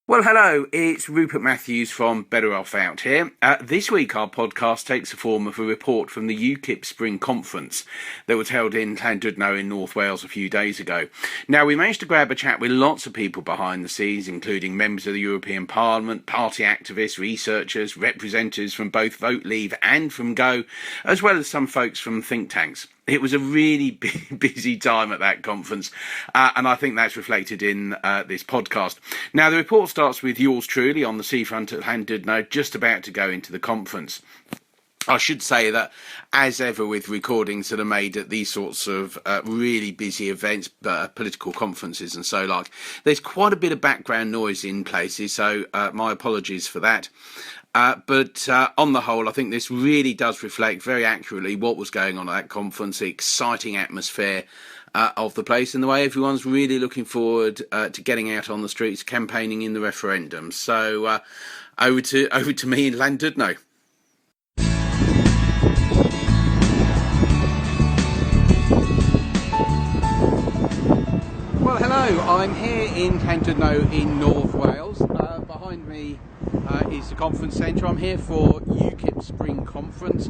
Well, hello, it's Rupert Matthews from Better Off Out here. This week our podcast takes the form of a report from the UKIP Spring Conference that was held in Llandudno in North Wales a few days ago. Now, we managed to grab a chat with lots of people behind the scenes, including members of the European Parliament, party activists, researchers, representatives from both Vote Leave and from Go, as well as some folks from think tanks. It was a really busy time at that conference, and I think that's reflected in this podcast. Now, the report starts with yours truly on the seafront at Llandudno, just about to go into the conference. I should say that, as ever with recordings that are made at these sorts of really busy events, political conferences and so like, there's quite a bit of background noise in places, so my apologies for that. But on the whole, I think this really does reflect very accurately what was going on at that conference, the exciting atmosphere of the place, and the way everyone's really looking forward to getting out on the streets, campaigning in the referendum. So over to me in Llandudno. Well, hello, I'm here in Llandudno in North Wales. Behind me is the conference centre. I'm here for UKIP Spring Conference.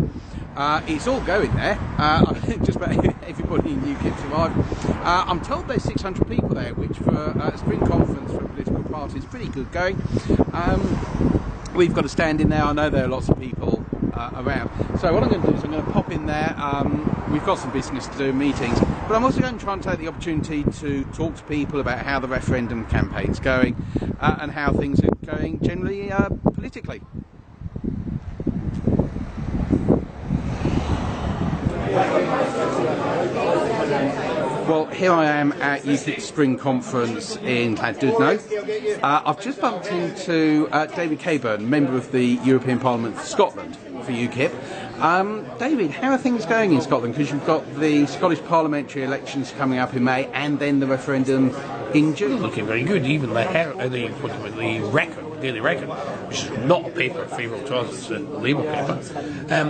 It's all going there. Just about everybody in UKIP survived. I'm told there's 600 people there, which for a spring conference for a political party is pretty good going. We've got a stand in there. I know there are lots of people around. So what I'm going to do is I'm going to pop in there. We've got some business to do, meetings, but I'm also going to try and take the opportunity to talk to people about how the referendum campaign's going and how things are going generally politically. Well, here I am at UKIP Spring Conference in Llandudno. I've just bumped into David Caburn, member of the European Parliament for Scotland for UKIP. David, how are things going in Scotland? Because you've got the Scottish parliamentary elections coming up in May and then the referendum in June. Looking very good. Even the Record, the Daily Record, which is not a paper favourable to us, it's a Labour paper.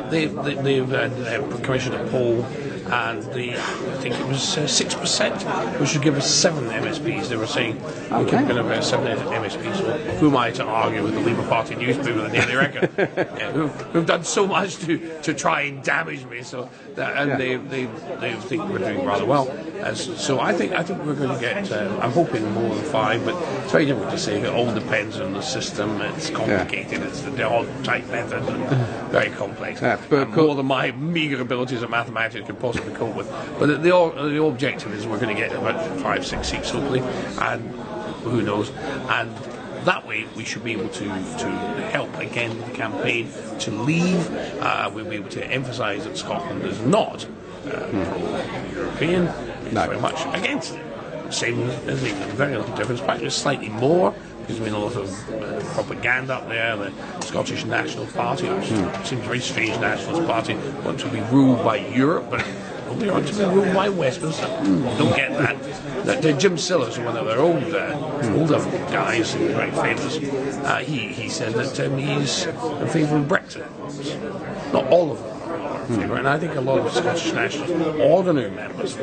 They've commissioned a poll, and I think it was 6%, which would give us 7 MSPs. They were saying we could have about 7 MSPs. So who am I to argue with the Labour Party newspaper, the Daily Record, who've done so much to try and damage me? So they think we're doing rather well. So I think we're going to get. I'm hoping more than 5, but it's very difficult to say. It all depends on the system. It's complicated. It's the odd type method, and very complex. But more than my meagre abilities at mathematics can possibly cope with. But the objective is we're going to get about 5-6 seats hopefully, and who knows. And that way we should be able to help again the campaign to leave. We'll be able to emphasise that Scotland is not pro-European. It's very much against it. Same as England, very little difference. Practically slightly more, because there's been a lot of propaganda up there. The Scottish National Party, which seems a very strange nationalist party, wants to be ruled by Europe, but nobody wants to be ruled by Westminster. Don't get that. Jim Sillars, one of their older guys, very famous, he said that he's in favour of Brexit. Not all of them. And I think a lot of Scottish nationalists, ordinary members,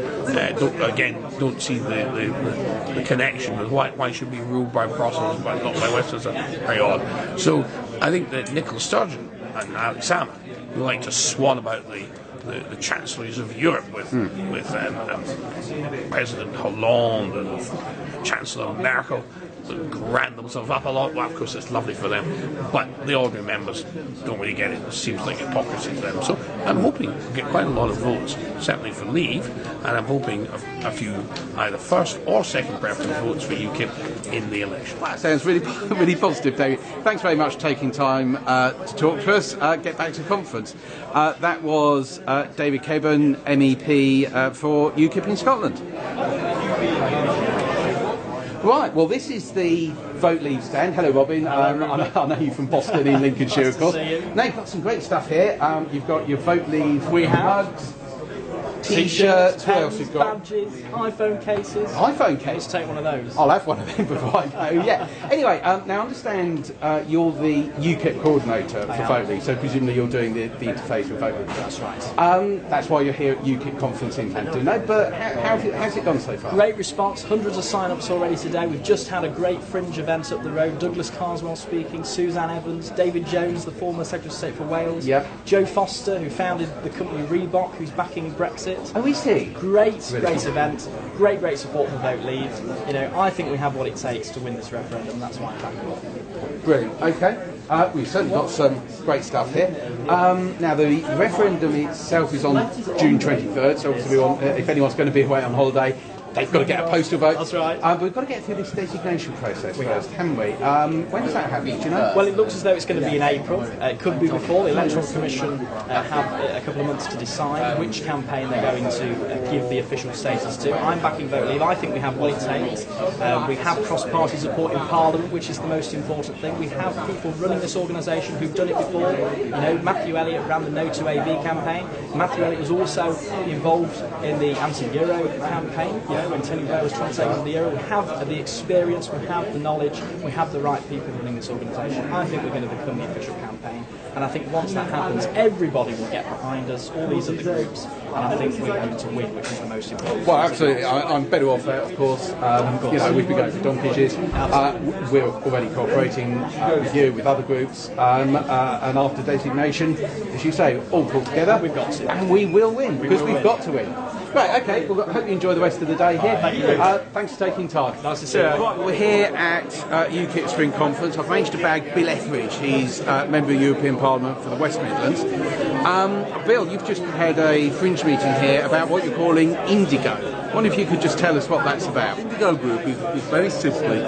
don't see the connection with why should be ruled by Brussels but not by Westminster. Very odd. So I think that Nicola Sturgeon and Alex Salmond would like to swan about the chancelleries of Europe with President Hollande and Chancellor Merkel. Grand themselves up a lot. Well, of course, it's lovely for them, but the ordinary members don't really get it. It seems like hypocrisy to them. So I'm hoping we'll get quite a lot of votes, certainly for Leave, and I'm hoping a few either first or second preference votes for UKIP in the election. That sounds really, really positive, David. Thanks very much for taking time to talk to us. Get back to the conference. That was David Caburn, MEP for UKIP in Scotland. Right, well, this is the Vote Leave stand. Hello, Robin. I know you from Boston in Lincolnshire, of course. Now, you've got some great stuff here. You've got your Vote Leave mugs. T-shirts, what else you've got? Badges, iPhone cases. iPhone case? Let's take one of those. I'll have one of them before I go, yeah. Anyway, now I understand you're the UKIP coordinator for Vote, so presumably you're doing the interface with Vote. That's right. That's why you're here at UKIP Conference in Llandudno, but how's it gone so far? Great response, hundreds of sign-ups already today. We've just had a great fringe event up the road. Douglas Carswell speaking, Suzanne Evans, David Jones, the former Secretary of State for Wales, Yep. Joe Foster, who founded the company Reebok, who's backing Brexit. Oh, is he? Great event. Great support for Vote Leave. You know, I think we have what it takes to win this referendum. That's why I'm backing it. Brilliant. Okay. We've certainly got some great stuff here. Now, the referendum itself is on June 23rd, so obviously if anyone's going to be away on holiday, they've got to get a postal vote. That's right. But we've got to get through this designation process first, haven't we? When does that happen? Do you know? Well, it looks as though it's going to be in April. It could be before. The Electoral Commission have a couple of months to decide which campaign they're going to give the official status to. I'm backing Vote Leave. I think we have what it takes. We have cross-party support in Parliament, which is the most important thing. We have people running this organisation who've done it before. You know, Matthew Elliott ran the No to AV campaign. Matthew Elliott was also involved in the anti-Euro campaign. You know, when Tony Blair was trying to take over the Euro. We have the experience, we have the knowledge, we have the right people running this organisation. I think we're going to become the official campaign, and I think once that happens, everybody will get behind us, all these other groups, and I think we're going to win, which is the most important. Well, absolutely. I'm better off there, of course. You know, we've been going for donkeys. We're already cooperating with you, with other groups, and after designation, as you say, all pulled together, We've got to. and we will win, because we've got to win. Right, okay, well, I hope you enjoy the rest of the day here. Thank you. Thanks for taking time. Nice to see you. Right, we're here at UKIP Spring Conference. I've managed to bag Bill Etheridge. He's a member of the European Parliament for the West Midlands. Bill, you've just had a fringe meeting here about what you're calling Indigo. I wonder if you could just tell us what that's about. Indigo Group is very simply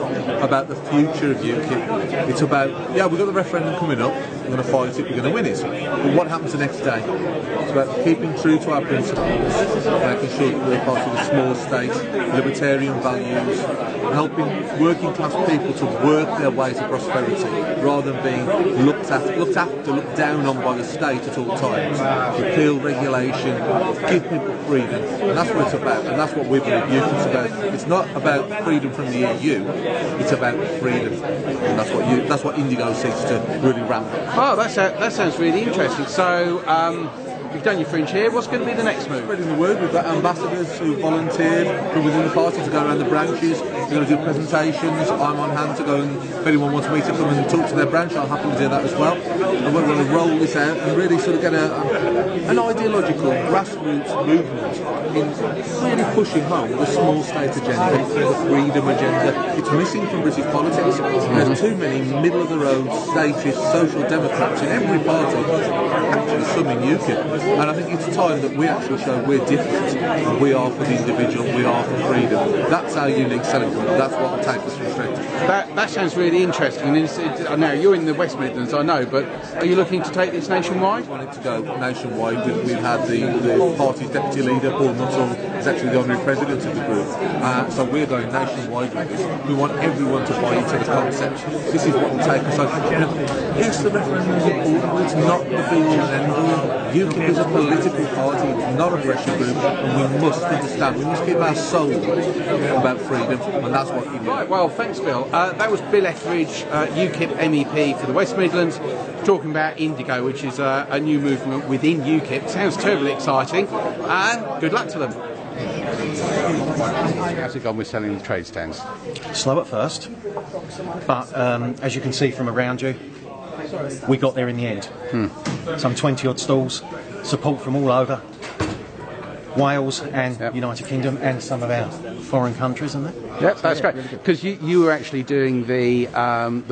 about the future of UKIP. It's about, we've got the referendum coming up, we're going to fight it, we're going to win it. But what happens the next day? It's about keeping true to our principles, making sure that we're part of a small state, libertarian values, helping working class people to work their way to prosperity rather than being looked down on by the state at all times. Repeal regulation, give people freedom, and that's what it's about, and that's what we believe UKIP's about. It's not about freedom from the EU, it's about freedom, and that's what Indigo seeks to really ramp up. Oh, that sounds really interesting. So, you've done your fringe here. What's going to be the next move? Spreading the word. We've got ambassadors who volunteered from within the party to go around the branches. We're going to do presentations. I'm on hand to go, and if anyone wants me to come and talk to their branch, I'll happily do that as well. And we're going to roll this out and really sort of get an ideological grassroots movement in really pushing home the small state agenda, the freedom agenda. It's missing from British politics. There's too many middle-of-the-road, statist, social democrats in every party, actually some in UKIP. And I think it's time that we actually show we're different. We are for the individual, we are for freedom. That's our unique selling point. That's what will take us from strength to strength. That sounds really interesting. And now you're in the West Midlands, I know, but are you looking to take this nationwide? We wanted to go nationwide. We've had the party's deputy leader, Paul Nuttall, is actually the honorary president of the group. So we're going nationwide with this. We want everyone to buy into the concept. This is what will take us over. Yes, the referendum is important, but it's not the be-all and end-all. UKIP is a political party, it's not a pressure group, and we must understand, we must give our soul about freedom, and that's what you need. Right, well, thanks, Bill. That was Bill Etheridge, UKIP MEP for the West Midlands, talking about Indigo, which is a new movement within UKIP. Sounds terribly exciting, and good luck to them. How's it gone with selling the trade stands? Slow at first, but as you can see from around you, we got there in the end. Some 20 odd stalls, support from all over Wales and United Kingdom and some of our foreign countries, isn't it? Yep, that's great. Because you were actually doing the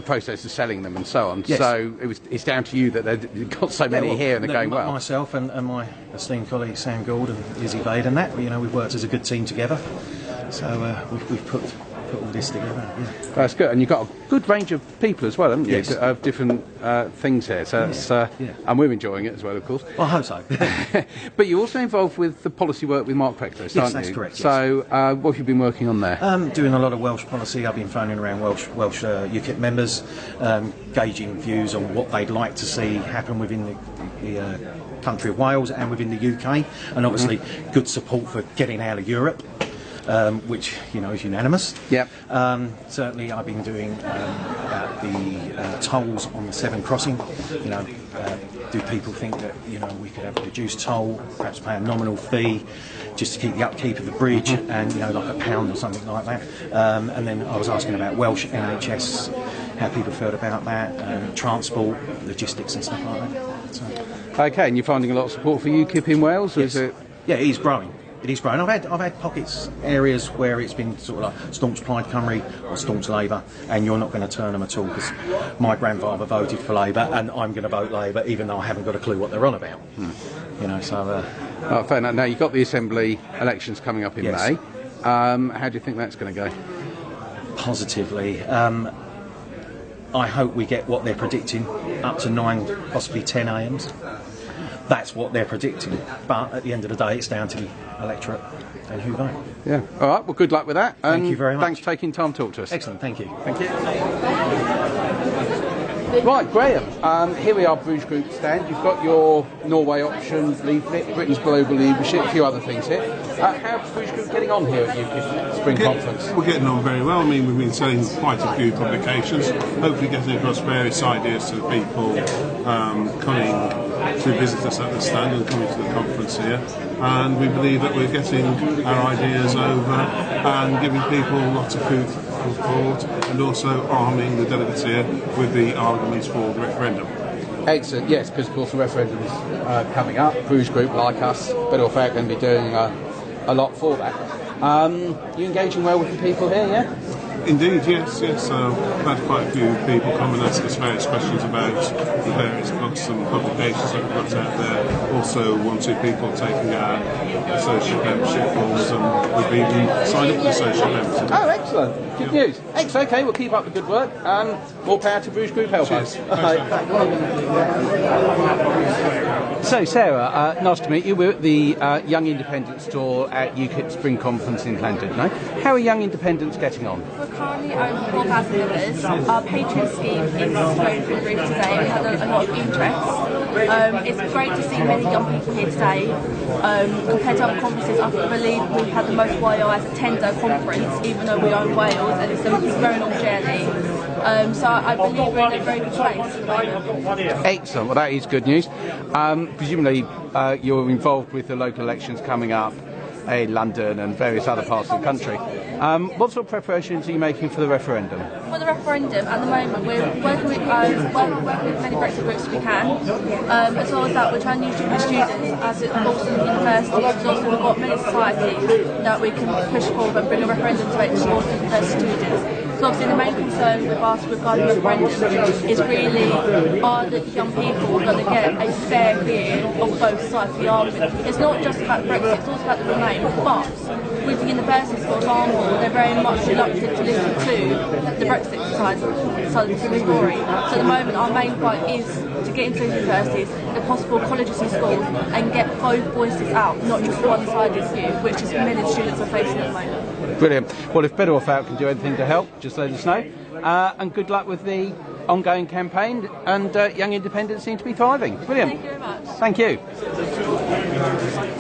process of selling them and so on. Yes. So it's down to you that they've got so many here and they're going well. Myself and my esteemed colleague Sam Gould and Izzy Vade and that, we've worked as a good team together. So we've put all this together. Yeah. That's good, and you've got a good range of people as well, haven't you? Yes. Of different things here. So it's, and we're enjoying it as well, of course. Well, I hope so. But you're also involved with the policy work with Mark Preckless, aren't you? Yes, that's correct. Yes. So what have you been working on there? Doing a lot of Welsh policy. I've been phoning around Welsh UKIP members, gauging views on what they'd like to see happen within the country of Wales and within the UK, and obviously good support for getting out of Europe. Which is unanimous. Yep. Certainly, I've been doing about the tolls on the Severn crossing. Do people think that we could have a reduced toll, perhaps pay a nominal fee, just to keep the upkeep of the bridge, and like £1 or something like that? And then I was asking about Welsh NHS, how people felt about that, transport, logistics, and stuff like that. So. Okay, and you're finding a lot of support for UKIP in Wales, or yes. is it? Yeah, it is growing. It is growing. I've had pockets, areas where it's been sort of like staunch Plaid Cymru or staunch Labour, and you're not going to turn them at all because my grandfather voted for Labour, and I'm going to vote Labour, even though I haven't got a clue what they're on about. So. Fair enough. Now you've got the Assembly elections coming up in yes. May. How do you think that's going to go? Positively. I hope we get what they're predicting, up to 9, possibly 10 AMs. That's what they're predicting, but at the end of the day, it's down to the electorate and who vote. Yeah. All right. Well, good luck with that. Thank you very much. Thanks for taking time to talk to us. Excellent. Thank you. Thank you. Right, Graham. Here we are, Bruges Group stand. You've got your Norway option leaflet, Britain's global leadership, a few other things here. How's Bruges Group getting on here at UKIP Spring Conference? We're getting on very well. I mean, we've been selling quite a few publications, hopefully getting across various ideas to the people coming to visit us at the stand and coming to the conference here. And we believe that we're getting our ideas over and giving people lots of food for thought, and also arming the delegates here with the arguments for the referendum. Excellent, yes, because of course the referendum is coming up. Bruges Group, like us, Better Off Out, going to be doing a lot for that. You engaging well with the people here, yeah? Indeed, yes. We've had quite a few people come and ask us various questions about the various books and publications that we've got out there. Also, 1 or 2 people taking our associate membership forms, and we've even signed up for the associate membership. Oh, excellent. Good news. Excellent. Okay, we'll keep up the good work. More power to Bruges Group, help us. So, Sarah, nice to meet you. We're at the Young Independent store at UKIP Spring Conference in Llandudno. How are Young Independents getting on? We're currently over 4,000 members. Our Patreon scheme is going through the roof today. We had a lot of interest. It's great to see many young people here today. Compared to other conferences, I believe we've had the most YOs attend our conference, even though we are in Wales, and it's a very long journey. So I believe we're in a very good place. Excellent. Well, that is good news. Presumably, you're involved with the local elections coming up in London and various other parts of the country. What sort of preparations are you making for the referendum? For the referendum, at the moment, we're working with many Brexit groups we can. As well as that, we're trying to use the students as also in universities, because also we've got many societies that we can push forward and bring a referendum to export to university students. So obviously the main concern with us regarding the referendum is really, are the young people going to get a fair hearing of both sides of the argument? It's not just about Brexit, it's also about the Remain. But with the universities, for example, they're very much reluctant to listen to the Brexit side of the story. So at the moment our main fight is to get into universities, the possible colleges and schools, and get both voices out, not just one-sided view, which is many students are facing at the moment. Brilliant. Well, if Better Off Out can do anything to help, just let us know. And good luck with the ongoing campaign, and Young Independents seem to be thriving. Brilliant. Thank you very much. Thank you.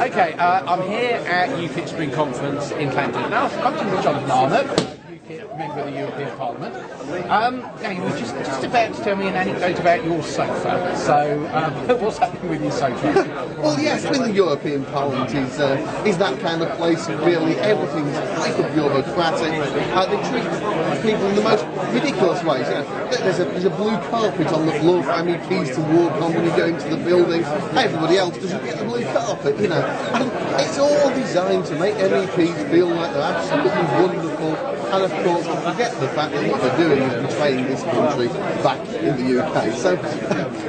Okay, I'm here at UKIP Spring Conference in Llandudno. Now, I'm talking to Jonathan Arnott, member of the European Parliament. Now, you were just about to tell me an anecdote about your sofa. So, what's happening with your sofa? Well, yes, I mean, the European Parliament is that kind of place. Really, everything's hyper bureaucratic. They treat people in the most ridiculous ways. You know, there's a blue carpet on the floor for MEPs to walk on when you go into the building. Everybody else doesn't get the blue carpet, you know. And it's all designed to make MEPs feel like they're absolutely wonderful. And of course, forget the fact that what they're doing is betraying this country back in the UK.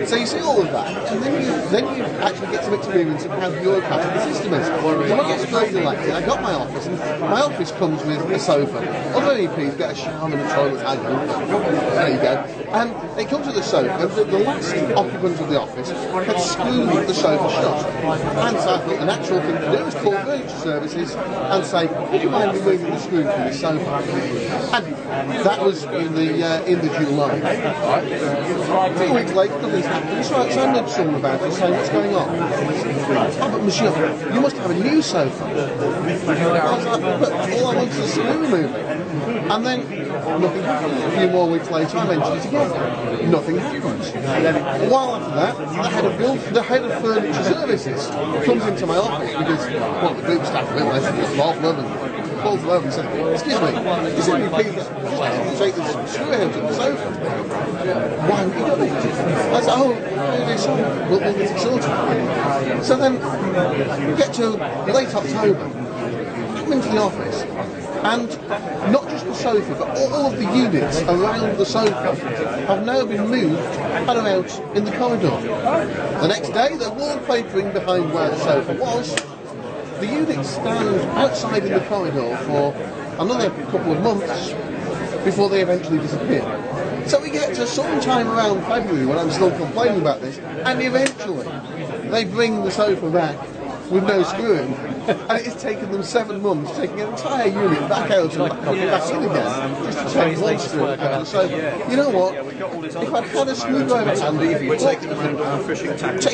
So you see all of that, and then you actually get some experience of how bureaucratic the system is. So when I got first elected, I got my office, and my office comes with a sofa. Other MEPs get a shower and a toilet. There you go. And it comes with a sofa. The last occupant of the office had screwed the sofa shut. And so I thought the natural thing to do is call furniture services and say, would you mind removing the screw from the sofa? And that was in the July. A few weeks later, nothing's happened. So I nudged someone about it, saying, what's going on? Oh, but monsieur, you must have a new sofa. I was like, but all I want is a screw remover. And then nothing happened. A few more weeks later, I mentioned it again. Nothing happens. A while after that, the head of furniture services comes into my office because, well, the group staff a bit less than just half them and calls them over and says, excuse me, is there any people just take this screw out of the sofa? Why haven't you done it? I said, oh, we'll get it sorted. So then, we get to late October, come into the office, and not just the sofa, but all of the units around the sofa have now been moved and are out in the corridor. The next day, they're wallpapering behind where the sofa was. The units stand outside in the corridor for another couple of months before they eventually disappear. So we get to sometime around February when I'm still complaining about this, and eventually they bring the sofa back with no screwing, and it's taken them 7 months, taking an entire unit back out and back in again, just to take one screw out of the sofa. You know what? If I'd had a screwdriver handy, take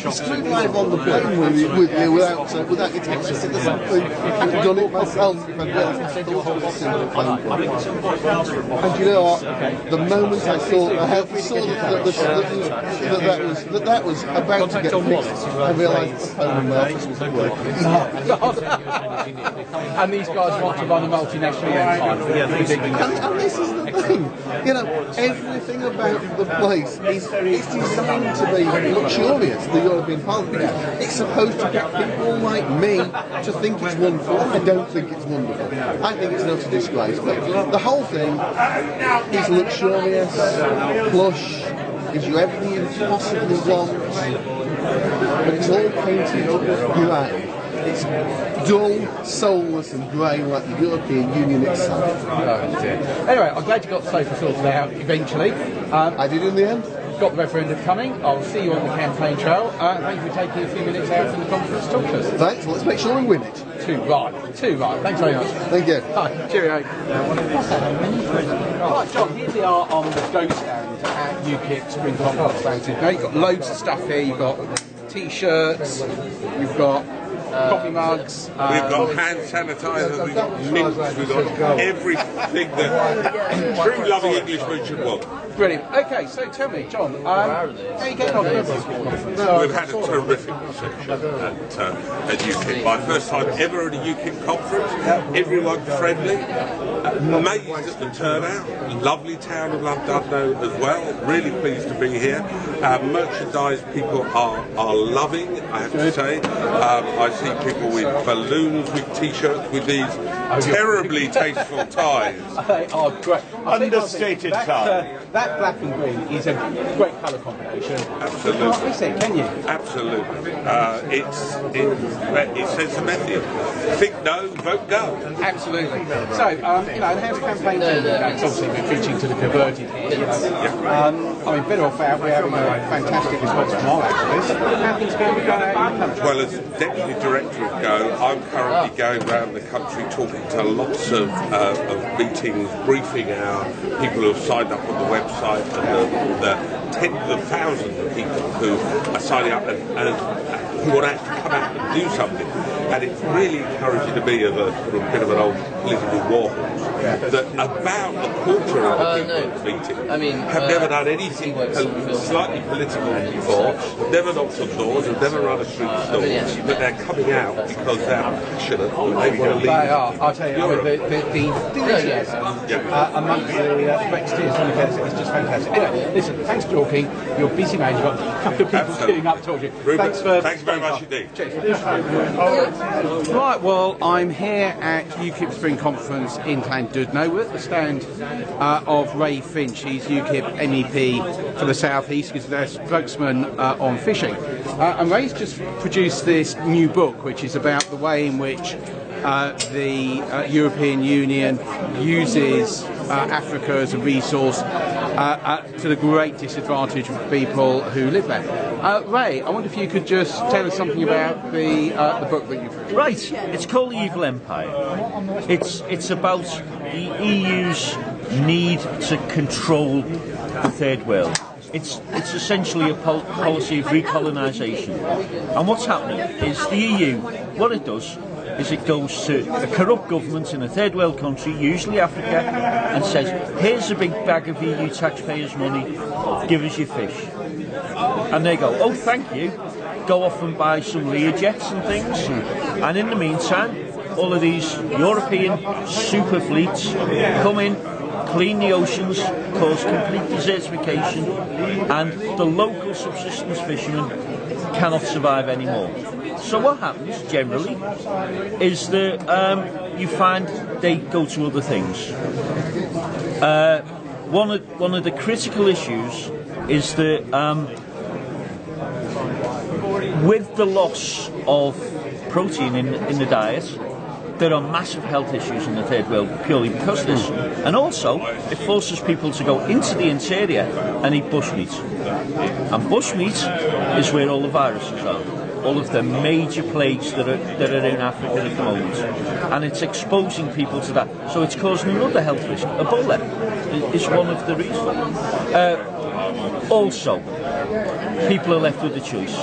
a screwdriver on the plane with you without you taking it or something, I'd have done it myself if I'd realised And you know what? The moment I saw that was about to get fixed, I realised the phone in my office wasn't working. And these guys want to run a multinational empire. And this is the thing, you know, everything about the place is designed to be luxurious, the European Parliament, because it's supposed to get people like me to think it's wonderful. I don't think it's wonderful. I think it's not a disgrace. But the whole thing is luxurious, plush, gives you everything you possibly want, but it's all painted grey. It's dull, soulless and grey like the European Union itself. Oh dear. Anyway, I'm glad you got the sofa sorted out eventually. I did in the end. Got the referendum coming. I'll see you on the campaign trail. Thank you for taking a few minutes out from the conference to talk to us. Thanks. Let's make sure we win it. Too right. Thanks very much. Thank you. Hi. Cheerio. Right, John, here we are on the Go stand at UKIP Spring Conference. Now you've got loads of stuff here. You've got T-shirts. You've got coffee mugs. We've got hand sanitizer, we've got mints, we've got everything that true loving Englishmen should want. Brilliant. Okay, so tell me, John, how are you getting on with this? We've had a terrific reception at UKIP. My first time ever at a UKIP conference. Everyone friendly. Amazed at the turnout. Lovely town of Llandudno as well. Really pleased to be here. Merchandise people are loving, I have to say. I see people with balloons, with T-shirts, with these terribly tasteful ties. They are great. Understated tie. That black and green is a great colour combination. Absolutely. You can't miss it, can you? Absolutely. It says the message. Think no, vote no. Absolutely. So, how's the campaign going? Obviously, we're preaching to the converted here. Better off out, we're having a fantastic response from our activists. How things going out in the country? Well, as Deputy Director of Go, I'm currently going around the country talking to lots of meetings, briefing our people who have signed up on the website and the tens of thousands of people who are signing up and who want to actually come out and do something. And it's really encouraging to me as a sort of bit of an old political war horse that about a quarter of the people at the meeting have never done anything slightly political before, never knocked on doors, have never run a street stall, but they're coming out because they're passionate and maybe going to leave. They are. I'll tell you, the enthusiasm amongst the Brexiteers and the is just fantastic. Anyway, listen, thanks for talking. You're a busy man. You've got a couple of people sitting up talking. Thanks very much indeed. Cheers. Right, well, I'm here at UKIP Spring Conference in Llandudno. We're at the stand of Ray Finch. He's UKIP MEP for the South East. He's their spokesman on fishing. And Ray's just produced this new book, which is about the way in which the European Union uses Africa as a resource to the great disadvantage of people who live there. Ray, I wonder if you could just tell us something about the book that you've written. Right, it's called The Evil Empire. It's about the EU's need to control the third world. It's essentially a policy of recolonisation. And what's happening is the EU, what it does is it goes to a corrupt government in a third world country, usually Africa, and says, here's a big bag of EU taxpayers' money, give us your fish. And they go, oh, thank you, go off and buy some Learjets and things. And in the meantime, all of these European super fleets come in, clean the oceans, cause complete desertification, and the local subsistence fishermen cannot survive anymore. So what happens generally is that you find they go to other things. One of the critical issues is that with the loss of protein in the diet, there are massive health issues in the third world purely because of this. And also, it forces people to go into the interior and eat bushmeat. And bushmeat is where all the viruses are. All of the major plagues that are in Africa at the moment. And it's exposing people to that. So it's causing another health risk. Ebola is one of the reasons. Also, people are left with a choice.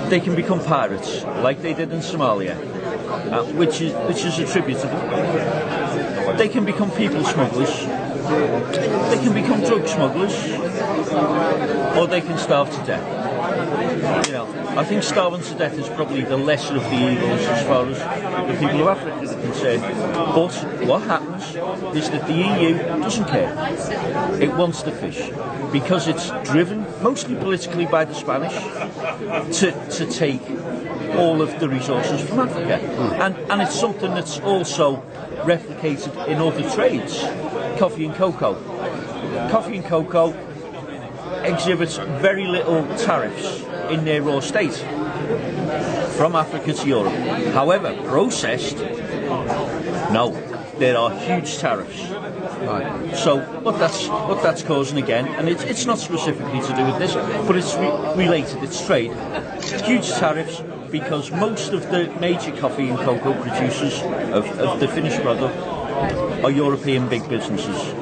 They can become pirates, like they did in Somalia. Which is attributable. They can become people smugglers, they can become drug smugglers, or they can starve to death. You know, I think starving to death is probably the lesser of the evils as far as the people of Africa are concerned. But what happens is that the EU doesn't care. It wants the fish because it's driven mostly politically by the Spanish to take all of the resources from Africa. And it's something that's also replicated in other trades. Coffee and cocoa. Coffee and cocoa exhibits very little tariffs in their raw state from Africa to Europe. However, processed, no, there are huge tariffs. Right. So what that's causing again, and it's not specifically to do with this, but it's related, it's trade. Huge tariffs because most of the major coffee and cocoa producers of the finished product are European big businesses.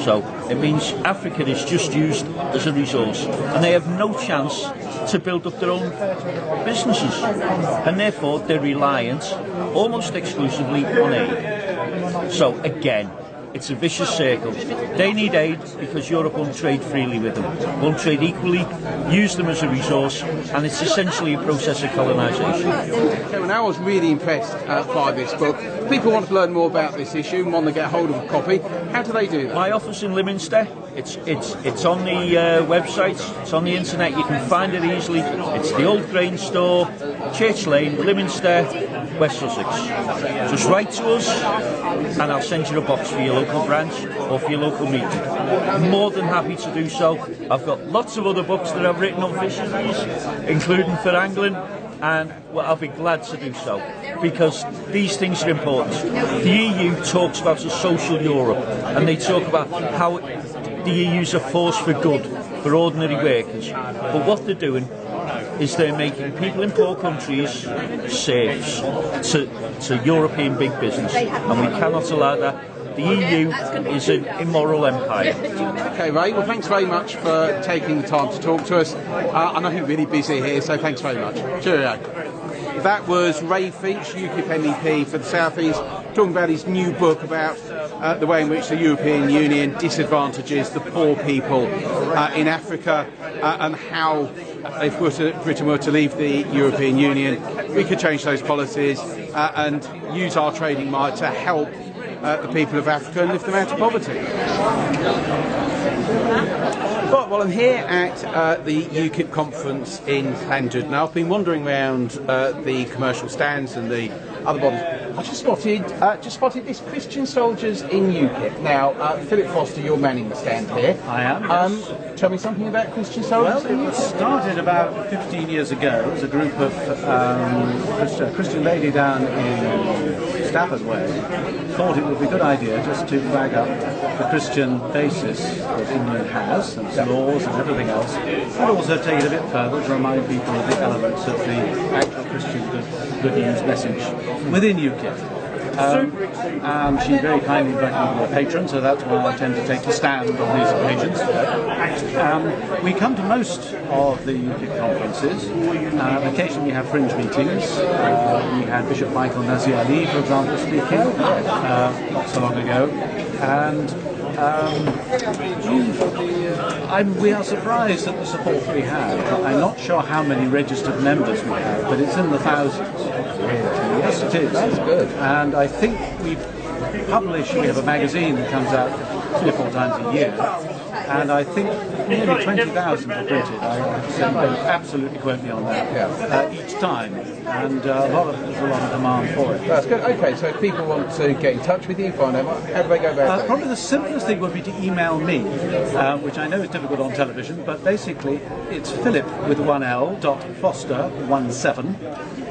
So it means Africa is just used as a resource and they have no chance to build up their own businesses, and therefore they're reliant almost exclusively on aid. So again, it's a vicious circle. They need aid because Europe won't trade freely with them, won't trade equally, use them as a resource, and it's essentially a process of colonisation. Okay, well, now I was really impressed by this book. If people want to learn more about this issue and want to get hold of a copy, how do they do that? My office in Leominster, it's on the website, it's on the internet, you can find it easily. It's the Old Grain Store, Church Lane, Leominster, West Sussex. Just write to us and I'll send you a box for your local branch or for your local meeting. I'm more than happy to do so. I've got lots of other books that I've written on fisheries, including for angling, and well, I'll be glad to do so because these things are important. The EU talks about a social Europe and they talk about how the EU's a force for good for ordinary workers, but what they're doing is they're making people in poor countries slaves to European big business, and we cannot allow that. The EU is an immoral empire. Okay, Ray, well thanks very much for taking the time to talk to us. I know you're really busy here, so thanks very much. Cheerio. That was Ray Finch, UKIP MEP for the South East, talking about his new book about the way in which the European Union disadvantages the poor people in Africa and how, if Britain were to leave the European Union, we could change those policies and use our trading might to help the people of Africa and lift them out of poverty. Well, I'm here at the UKIP conference in Llandudno. I've been wandering around the commercial stands and the other bodies. I just spotted this Christian Soldiers in UKIP. Now, Philip Foster, you're manning the stand here. I am, yes. Tell me something about Christian Soldiers in UKIP. Well, it started about 15 years ago as a group of Christian lady down in Stafford Way thought it would be a good idea just to flag up the Christian basis that England has, and its laws and everything else, and also take it a bit further to remind people of the elements of the actual Christian good news message within UKIP. and she very kindly invited me to be a patron, so that's why I tend to take the stand on these occasions. We come to most of the UKIP conferences. Occasionally we have fringe meetings. We had Bishop Michael Nazir Ali, for example, speaking not so long ago, and we are surprised at the support we have. I'm not sure how many registered members we have, but it's in the thousands. Yes, it is. That's good. And I think we have a magazine that comes out 3 or 4 times a year, and I think nearly 20,000 are printed. I absolutely quote me on that each time, and there's a lot of demand for it. That's good. Okay, so if people want to get in touch with you, find out, how do they go about it? Probably the simplest thing would be to email me, which I know is difficult on television, but basically it's Philip with 1L.Foster17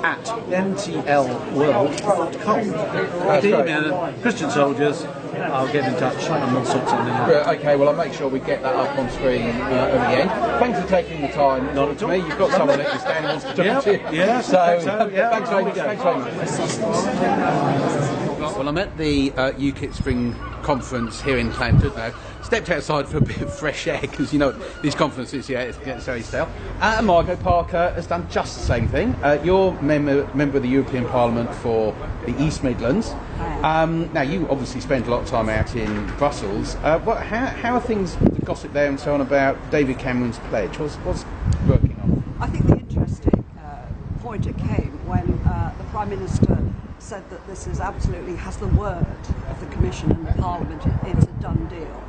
at ntlworld.com. If you email Christian soldiers, I'll get in touch and we'll sort something out. Okay, well I'll make sure we get that up on screen at the end. Thanks for taking the time. Not at all. You've got someone at your stand who wants to talk to you. Yeah, thanks very much. Well, I'm at the UKIP Spring Conference here in Llandudno. Stepped outside for a bit of fresh air because, you know, these conferences, it gets very stale. And Margot Parker has done just the same thing. You're member of the European Parliament for the East Midlands. Now, you obviously spend a lot of time out in Brussels. How are things, the gossip there and so on, about David Cameron's pledge? What's working on? I think the interesting point it came when the Prime Minister said that this is absolutely has the word of the Commission and the Parliament. It's a done deal.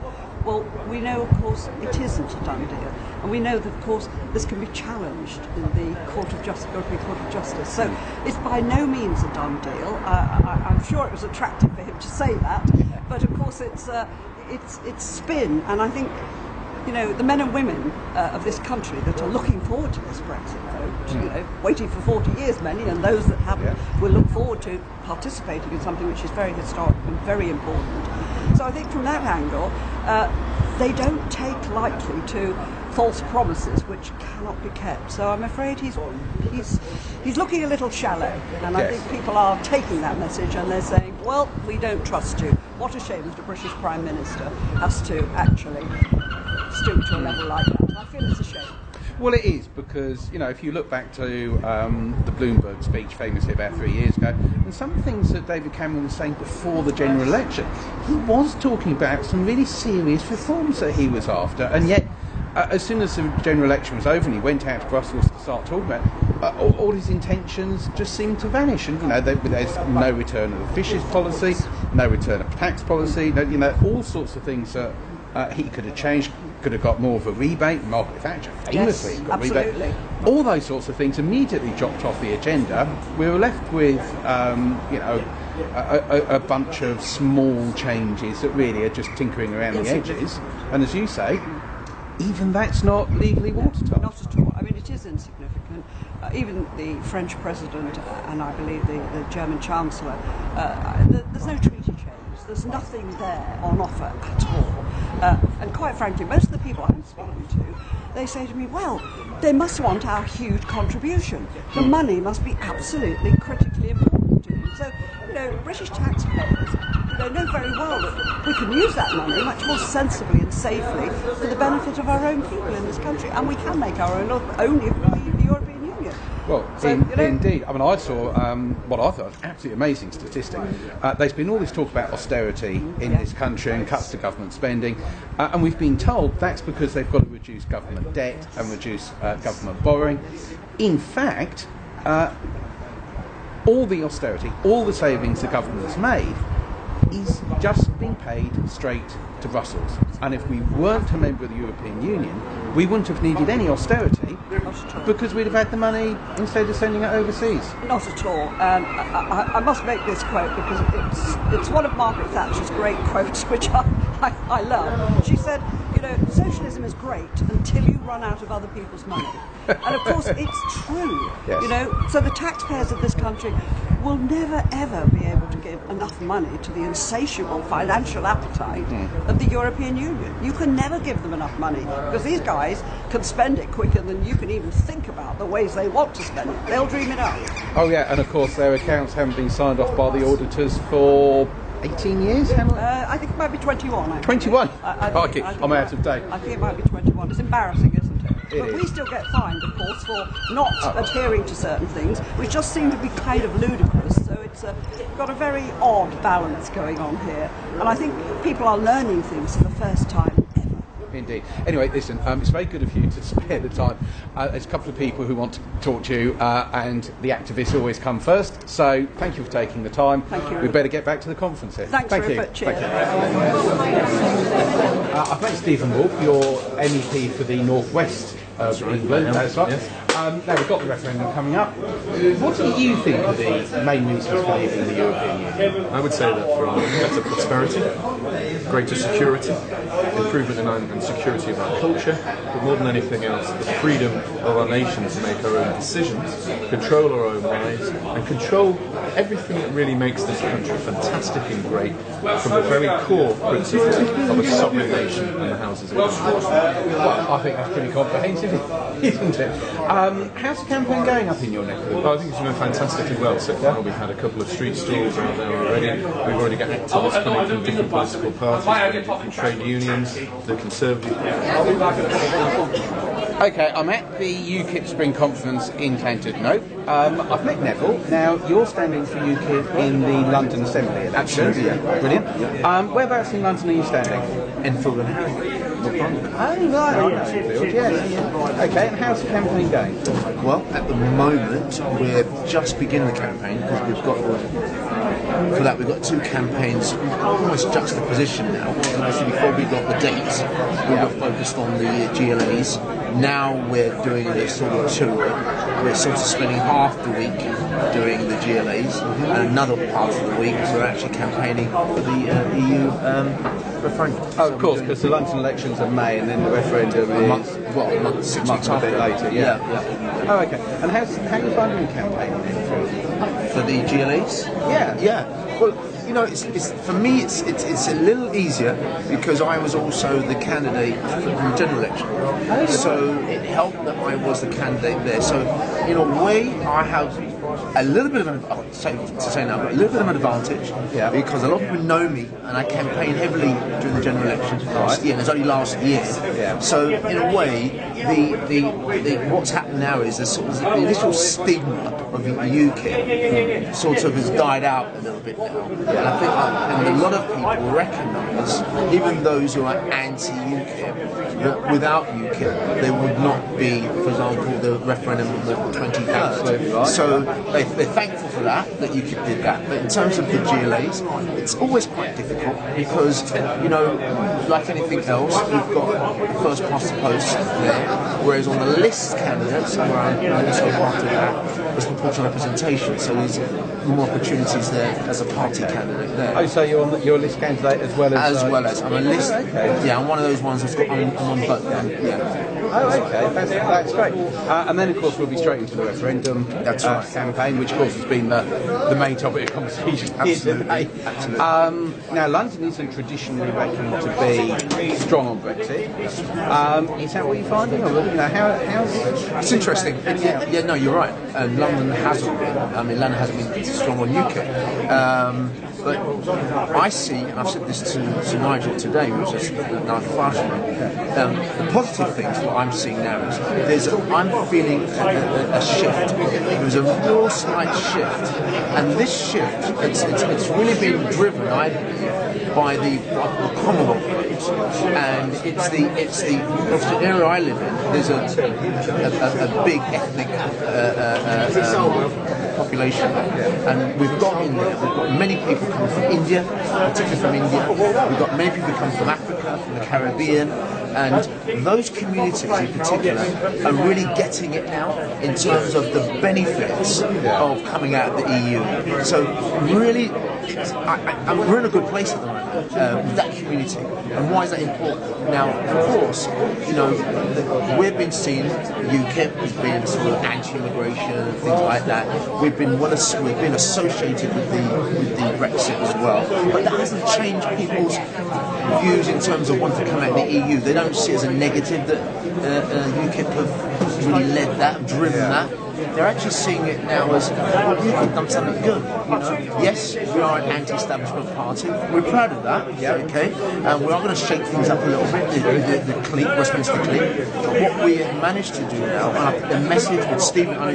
Well, we know, of course, it isn't a done deal, and we know that, of course, this can be challenged in the Court of Justice, European Court of Justice. So it's by no means a done deal. I'm sure it was attractive for him to say that, but of course it's spin, and I think, you know, the men and women of this country that are looking forward to this Brexit vote, you know, waiting for 40 years, many, and those that haven't will look forward to participating in something which is very historic and very important. So I think from that angle, they don't take lightly to false promises which cannot be kept. So I'm afraid he's looking a little shallow, and I think people are taking that message and they're saying, well, we don't trust you. What a shame that the British Prime Minister has to actually stoop to a level like that. I feel it's a shame. Well, it is, because, you know, if you look back to the Bloomberg speech famously about 3 years ago, and some things that David Cameron was saying before the general election, he was talking about some really serious reforms that he was after, and yet as soon as the general election was over and he went out to Brussels to start talking about it, all his intentions just seemed to vanish. And, you know, there's no return of the fisheries policy, no return of tax policy, you know, all sorts of things that he could have changed, could have got more of a rebate. Margaret Thatcher famously got a rebate. All those sorts of things immediately dropped off the agenda. We were left with, you know, a bunch of small changes that really are just tinkering around the edges. And as you say, even that's not legally watertight. Not at all. I mean, it is insignificant. Even the French President and I believe the German Chancellor, there's no treaty change. There's nothing there on offer at all. And quite frankly, most of the people I'm speaking to, they say to me, well, they must want our huge contribution. The money must be absolutely critically important to them. So, you know, British taxpayers, they know very well that we can use that money much more sensibly and safely for the benefit of our own people in this country, and we can make our own only if we leave the European Union. Well, so, indeed. I mean, I saw what I thought was an absolutely amazing statistic. There's been all this talk about austerity in this country and cuts to government spending, and we've been told that's because they've got to reduce government debt and reduce government borrowing. In fact, all the austerity, all the savings the government's made is just being paid straight to Brussels. And if we weren't a member of the European Union, we wouldn't have needed any austerity because we'd have had the money instead of sending it overseas. Not at all. I must make this quote because it's one of Margaret Thatcher's great quotes, which I love. She said, you know, socialism is great until you run out of other people's money. And of course, it's true. Yes. You know, so the taxpayers of this country will never ever be able to give enough money to the insatiable financial appetite of the European Union. You can never give them enough money because these guys can spend it quicker than you can even think about the ways they want to spend it. They'll dream it up. Oh yeah, and of course their accounts haven't been signed off by the auditors for 18 years? I think it might be 21. Actually. 21? Okay, I'm out of date. I think it might be 21. It's embarrassing, isn't it? But we still get fined, of course, for not adhering to certain things, which just seem to be kind of ludicrous. So it's got a very odd balance going on here. And I think people are learning things for the first time. Indeed. Anyway, listen, it's very good of you to spare the time. There's a couple of people who want to talk to you, and the activists always come first. So thank you for taking the time. Thank you. We better get back to the conference here. Thanks very much. Thank you. I've met Stephen Wolfe, your MEP for the North West of England. That's right. Yes. Now we've got the referendum coming up. What do you think are the main reasons for leaving the European Union? I would say that for better prosperity, greater security, improvement in security of our culture, but more than anything else, the freedom of our nation to make our own decisions, control our own lives, and control everything that really makes this country fantastic and great from the very core principle of a sovereign nation and the Houses of Parliament. Well, I think that's pretty comprehensive, isn't it? How's the campaign going up in your neck of the woods? I think it's going fantastically well so far. We've had a couple of street stalls out there already. We've already got activists coming from different political parties, different trade unions, the Conservative. Okay, I'm at the UKIP Spring Conference in Llandudno. I've met Neville. Now, you're standing for UKIP in the London Assembly elections. Absolutely, yeah. Brilliant. Whereabouts in London are you standing? Enfield and Harrow. Oh, right. Enfield, yes. Okay, and how's the campaign going? Well, at the moment, we're just beginning the campaign because we've got two campaigns almost juxtaposition now. Obviously, before we got the dates, we were focused on the GLAs. Now we're doing a sort of tour. We're sort of spending half the week doing the GLAs, and another part of the week we're actually campaigning for the EU referendum. Oh, of course, because the London elections are May, and then the referendum is 6 months a bit later. Yeah. Oh, okay. And how are you finding the campaign for the GLAs? Yeah. Well, you know, it's for me it's a little easier because I was also the candidate for the general election, so it helped that I was the candidate there. So in a way, I have a little bit of an advantage because a lot of people know me and I campaigned heavily during the general election last year. And it was only last year. So in a way, the what's happened now is the initial stigma of UKIP sort of has died out a little bit now. And I think and a lot of people recognise, even those who are anti-UKIP, that without UKIP there would not be, for example, the referendum on the 23rd. So they're thankful for that UKIP did that. But in terms of the GLAs, it's always quite difficult because, you know, like anything else, we've got the first past the post there, whereas on the list candidates, where I'm also part of that, there's proportional representation, so there's more opportunities there as a party candidate there. Oh, so you're on your list candidate as well as... I'm a list... Yeah, I'm one of those ones I'm on both. Oh, okay, that's great. And then, of course, we'll be straight into the referendum campaign, which, of course, has been the main topic of conversation here today. Now, London isn't traditionally reckoned to be strong on Brexit. Is that what you're finding? Or, you know, how's... It's interesting. Yeah, no, you're right. London hasn't been. London hasn't been strong on UKIP. But I see, and I've said this to Nigel today, which is Nigel Farshman, the positive things what I'm seeing now is I'm feeling a shift. There's a real slight shift, and this shift, it's really been driven, I believe, by the Commonwealth vote, and it's the area I live in. There's a big ethnic population, and we've got many people coming from India, particularly from India. We've got many people coming from Africa, from the Caribbean, And those communities in particular are really getting it now in terms of the benefits of coming out of the EU. So really, we're in a good place at the moment with that community. And why is that important? Now, of course, you know, we've been seen, UKIP has been sort of anti-immigration and things like that. We've been associated with the Brexit as well. But that hasn't changed people's views in terms of wanting to come out of the EU. They don't see it as a negative that UKIP have really led that, driven that. They're actually seeing it now as, well, UKIP done something good. You know, yes, we are an anti-establishment party. We're proud of that. Okay, and we are going to shake things up a little bit. The clique, Westminster clique. But what we have managed to do now, and I think the message with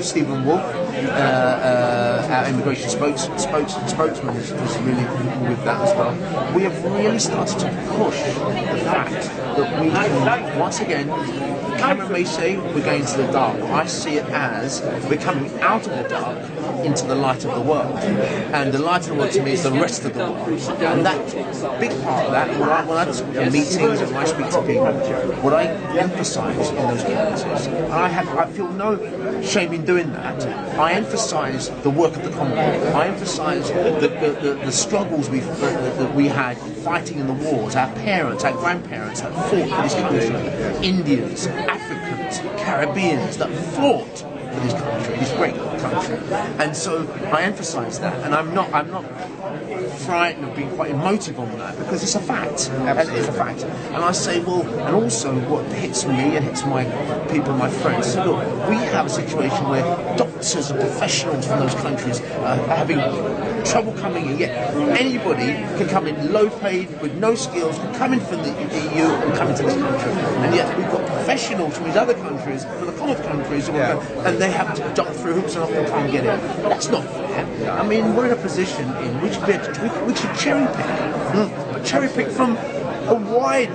Stephen Wolf, our immigration spokesman, was really with that as well. We have really started to push the fact that we can once again. Cameron may say we're going to the dark. I see it as we're coming out of the dark into the light of the world. And the light of the world to me is the rest of the world. And that big part of that, when I talk in meetings and when I speak to people, what I emphasise in those communities, and I feel no shame in doing that, I emphasise the work of the Commonwealth. I emphasise the struggles that we had fighting in the wars, our parents, our grandparents that fought for this country, Indians, Africans, Caribbeans that fought for this country, this great country. And so I emphasise that, and I'm not frightened of being quite emotive on that because it's a fact. And it's a fact. And I say, well, and also what hits me and hits my people, my friends, look, we have a situation where doctors and professionals from those countries are having trouble coming in, yet anybody can come in low paid with no skills, can come in from the EU and come into this country. And yet we've got professionals from these other countries, from the Commonwealth countries, and they have to jump through hoops and often can't get in. That's not fair. I mean, we're in a position in which we should cherry pick from a wide,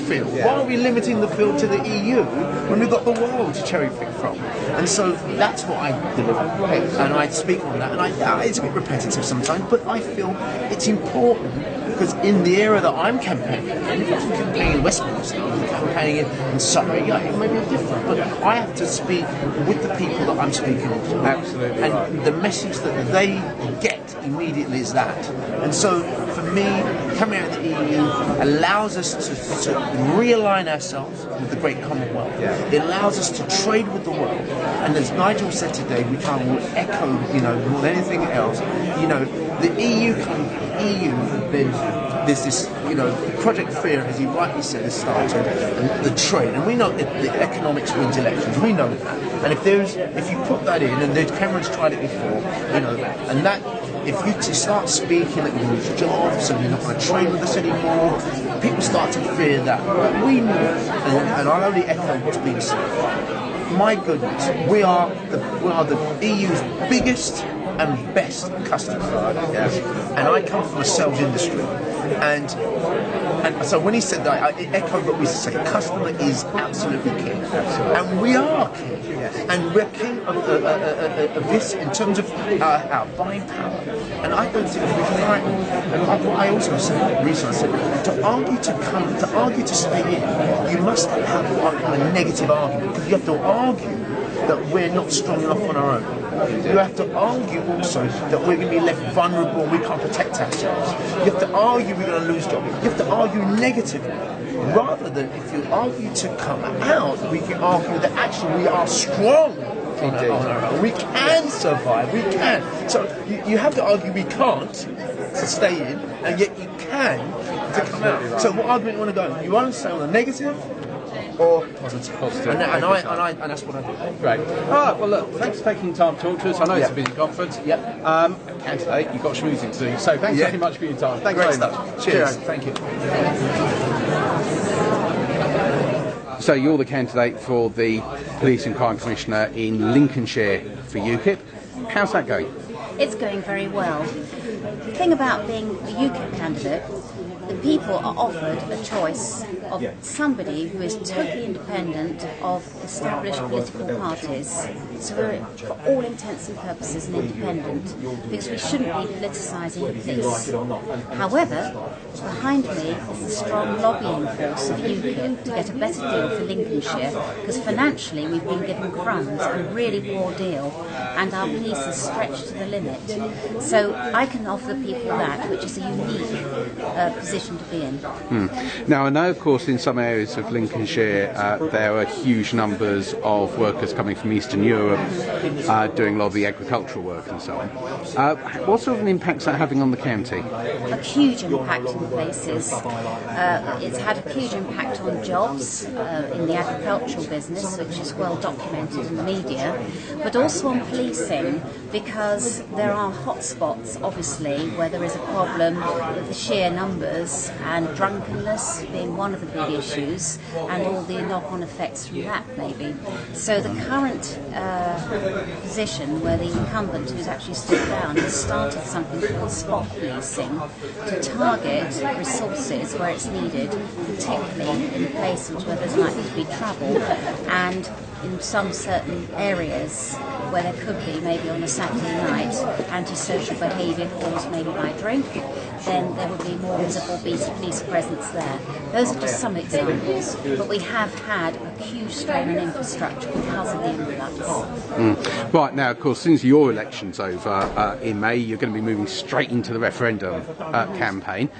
field. Why are we limiting the field to the EU when we've got the world to cherry pick from? And so that's what I deliver, and I speak on that. And it's a bit repetitive sometimes, but I feel it's important because in the era that I'm campaigning, and if I'm campaigning in Westminster, I'm campaigning in Surrey, it may be different, but I have to speak with the people that I'm speaking to. Absolutely. And the message that they get immediately is that. And so for me, coming out of the EU allows us to realign ourselves with the great Commonwealth. It allows us to trade with the world. And as Nigel said today, which I will echo, more than anything else, the EU, then there's this, Project Fear, as he rightly said, has started, and the trade. And we know that the economics wins elections. We know that. And if you put that in, and Cameron's tried it before, and that. If you start speaking that you lose jobs and you're not going to trade with us anymore, people start to fear that. We know, and I'll only echo what's been said. My goodness, we are the EU's biggest and best customer. And I come from a sales industry, and so when he said that, I echoed what we say. Customer is absolutely king, and we are king, and we're king of this in terms of our buying power. And I don't think we're frightened. And what I also said, the reason I said, to argue to stay in, you must have a negative argument, because you have to argue that we're not strong enough on our own. You have to argue also that we're going to be left vulnerable and we can't protect ourselves. You have to argue we're going to lose jobs. You have to argue negatively. Rather than if you argue to come out, we can argue that actually we are strong on our own. We can survive. We can. So you have to argue we can't to stay in, and yet you can to come out. So what argument you want to go? You want to say on the negative? Or positive. And that's what I do. Great. All right, well, look, thanks for taking time to talk to us. I know it's a busy conference. Candidate, you've got schmoozing to do. So thanks very much for your time. Thanks very much. Cheers. Thank you. So you're the candidate for the Police and Crime Commissioner in Lincolnshire for UKIP. How's that going? It's going very well. The thing about being a UKIP candidate, the people are offered a choice of somebody who is totally independent of established political parties. So we're, for all intents and purposes, an independent, because we shouldn't be politicising the police. However, behind me is the strong lobbying force of UKIP to get a better deal for Lincolnshire, because financially we've been given crumbs, a really poor deal, and our police is stretched to the limit. So I can offer people that, which is a unique position to be in. Now, I know, of course, in some areas of Lincolnshire there are huge numbers of workers coming from Eastern Europe doing a lot of the agricultural work and so on. What sort of an impact is that having on the county? A huge impact in places. It's had a huge impact on jobs in the agricultural business, which is well documented in the media, but also on policing, because there are hotspots, obviously, where there is a problem with the sheer numbers, and drunkenness being one of the big issues, and all the knock-on effects from that, maybe. So the current position, where the incumbent who's actually stood down has started something called spot policing to target resources where it's needed, particularly in places where there's likely to be trouble, and in some certain areas where there could be, maybe on a Saturday night, antisocial behaviour caused maybe by drink, then there would be more visible police presence there. Those are just some examples, but we have had a huge strain on infrastructure because of the influx. Right, now, of course, since your election's over in May, you're going to be moving straight into the referendum campaign.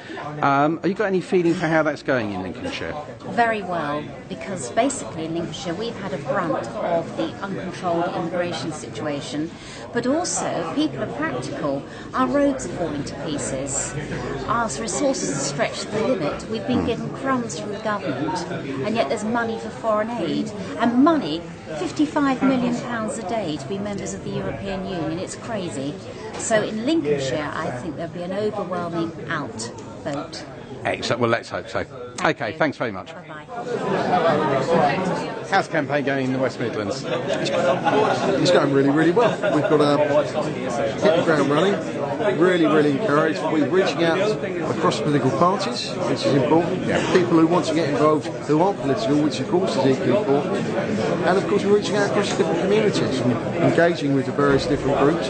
Have you got any feeling for how that's going in Lincolnshire? Very well, because basically in Lincolnshire we've had a brunt of the uncontrolled immigration situation, but also people are practical. Our roads are falling to pieces. Our resources are stretched to the limit. We've been given crumbs from the government, and yet there's money for foreign aid, and money, £55 million a day to be members of the European Union. It's crazy. So in Lincolnshire, I think there'll be an overwhelming out vote. Excellent. Well, let's hope so. Okay, thanks very much. Bye-bye. How's the campaign going in the West Midlands? It's going really, really well. We've got to hit the ground running. Really encouraged. We're reaching out across political parties, which is important. People who want to get involved who aren't political, which of course is equally important. And of course we're reaching out across different communities and engaging with the various different groups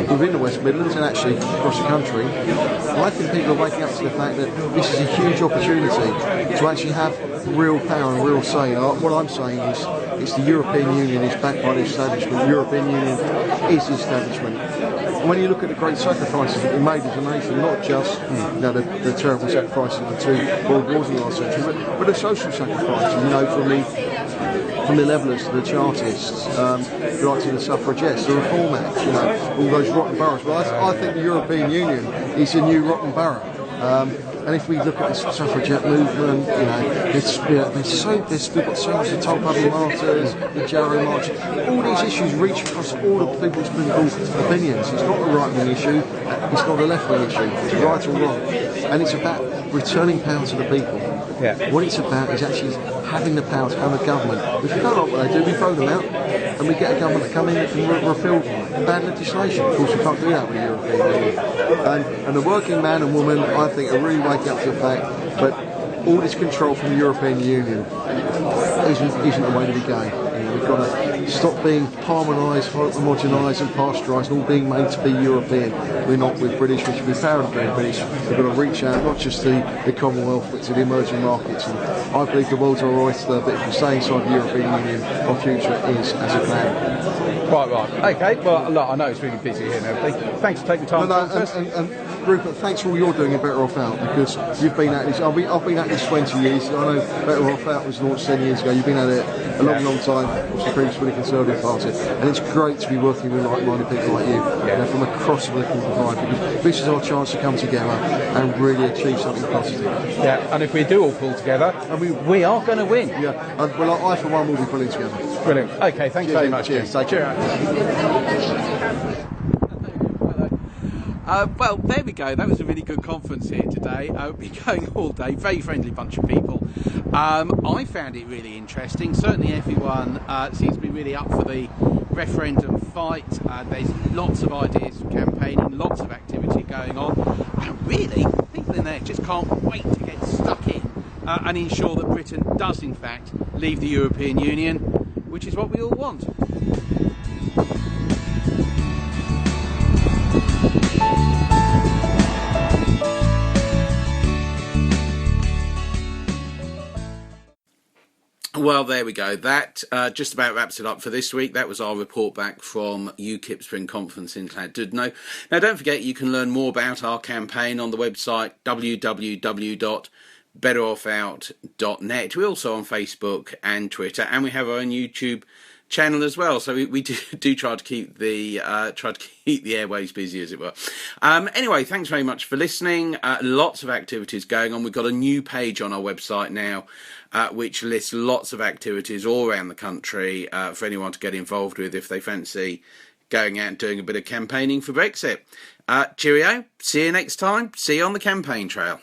within the West Midlands and actually across the country. I think people are waking up to the fact that this is a huge opportunity to actually have real power and real say. What I'm saying is it's the European Union is backed by the establishment. The European Union is the establishment. And when you look at the great sacrifices that we made as a nation, not just the terrible sacrifices of the two world wars in the last century, but the social sacrifices, from the levellers to the Chartists, right to the suffragettes, the Reform Act, all those rotten boroughs. Well, I think the European Union is a new rotten borough. And if we look at the suffragette movement, we've got so much, the Tulpudden martyrs, the Jarrow March, all these issues reach across all of people's political opinions. It's not a right-wing issue, it's not a left-wing issue, it's right or wrong. And it's about returning power to the people. What it's about is actually having the power to have a government. If we don't like what they do, we throw them out, and we get a government to come in and repeal bad legislation. Of course, we can't do that with the European Union. And the working man and woman, I think, are really waking up to the fact that all this control from the European Union isn't the way to be going. We've got to stop being harmonised, homogenised and pasteurised and all being made to be European. We're not, we're British, we should be proud of being British. We've got to reach out not just to the Commonwealth but to the emerging markets, and I believe the world's our oyster, but if we stay inside the European Union, our future is as a plan. Quite right. Okay, well, look, I know it's really busy here and everything. Thanks for taking the time. And Rupert, thanks for all you're doing in Better Off Out, because you've been at this. I've been at this 20 years. I know Better Off Out was launched 10 years ago. You've been at it a long time. Obviously, previously with the Conservative Party, and it's great to be working with like-minded people like you, from across the political divide, because this is our chance to come together and really achieve something positive. Yeah, and if we do all pull together, and we are going to win. Yeah, well, I for one will be pulling together. Brilliant. Okay, thanks very much. Cheers. Take care. Well, there we go. That was a really good conference here today. We'll be going all day. Very friendly bunch of people. I found it really interesting. Certainly everyone seems to be really up for the referendum fight. There's lots of ideas for campaigning, lots of activity going on. And really, people in there just can't wait to get stuck in and ensure that Britain does in fact leave the European Union, which is what we all want. Well, there we go. That just about wraps it up for this week. That was our report back from UKIP Spring Conference in Llandudno. Now, don't forget, you can learn more about our campaign on the website www.betteroffOut.net. We're also on Facebook and Twitter, and we have our own YouTube channel as well. So we do try to keep the airwaves busy, as it were. Anyway, thanks very much for listening. Lots of activities going on. We've got a new page on our website now, which lists lots of activities all around the country for anyone to get involved with if they fancy going out and doing a bit of campaigning for Brexit. Cheerio. See you next time. See you on the campaign trail.